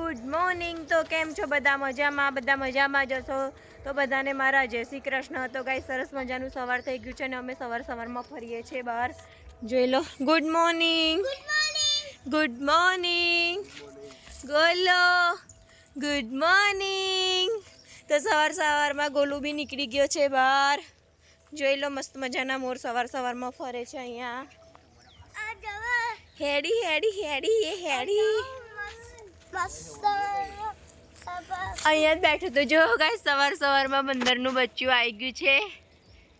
Good morning. તો કેમ છો બધા? મજામાં જશો તો બધાને મારા જય શ્રી કૃષ્ણ। તો ગાઈસ સરસ મજાનું સવાર થઈ ગયું છે અને અમે સવારમાં ફરીએ છીએ બહાર। જોઈ લો। ગુડ મોર્નિંગ, ગુડ મોર્નિંગ, ગોલો ગુડ મોર્નિંગ। તો સવારમાં ગોલું બી નીકળી ગયો છે બહાર। જોઈ લો મસ્ત મજાના મોર સવારમાં ફરે છે અહીંયા। હેડી હેડી હેડી એ હેડી અહીંયા જ બેઠું તો જો ગાઈસ સવારમાં બંદરનું બચ્ચું આવી ગયું છે।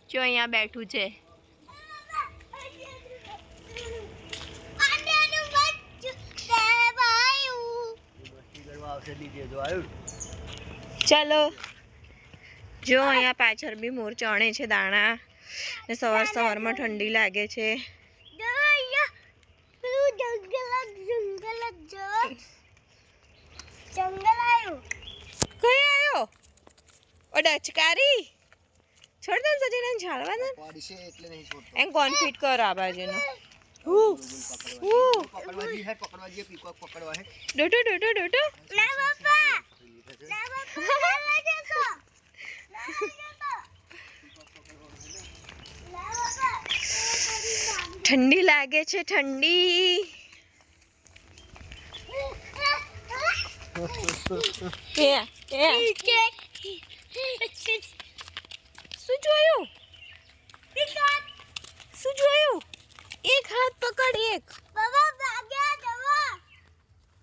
જો અહીંયા બેઠું છે। ચાલો જો અહીંયા પાછળ બી મોર ચણે છે દાણા ને સવારમાં ઠંડી લાગે છે। કઈ આયો ઓ ડચકારી છોડ દે સજીને ઝાડવા દે એમ કોન્ફિટ કર આ બાજુનો પકડવાજી પીકોક પકડવા હે ડોટો લે બાપા ठंडी लागे छे ठंडी। શું જોયું? એક હાથ પકડ એક બાબા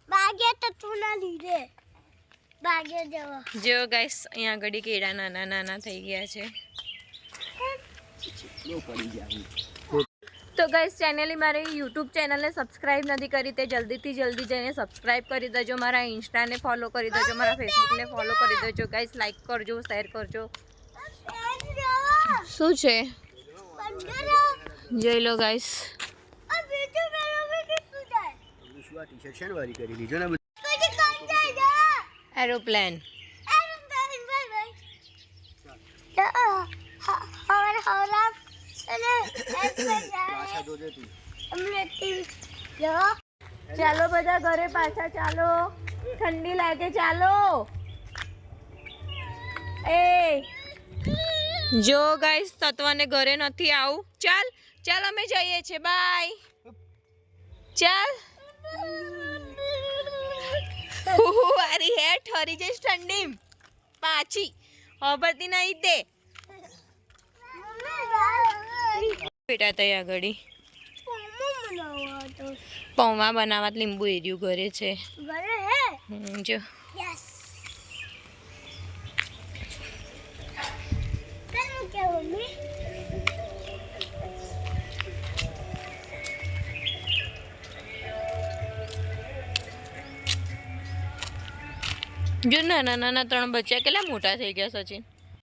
ભાગ્યા તો તું ના લીધે ભાગ્યા જવા। જો ગાઈસ અહીંયા ઘડી કેડા નાના થઈ ગયા છે। तो गाइस चैनल मारे यूट्यूब चैनल ने सब्सक्राइब नहीं करी ते जल्दी थी जल्दी जाने सब्सक्राइब करी देजो। मारा इंस्टा ने फॉलो करी देजो, मारा फेसबुक ने फॉलो करी देजो। गाइस लाइक करजो, शेयर करजो। શું છે જોઈ લો ગાइस। એરોપ્લેન ચાલો બધા ઘરે પાછા ચાલો, ઠંડી લાગે ચાલો। એ જો ગાઈસ તત્વને ઘરે નથી આવું। ચાલ અમે જઈએ છીએ બાય। ચાલ વારી હે ઠરી જઈશ ઠંડી પાછી ખબરતી નહીં દે બેટા। તૈયાર ઘડી પૌવા બનાવવા લીંબુ એર્યું ઘરે છે જો જો નાના 3 બચ્ચા કેટલા મોટા થઈ ગયા સચિન।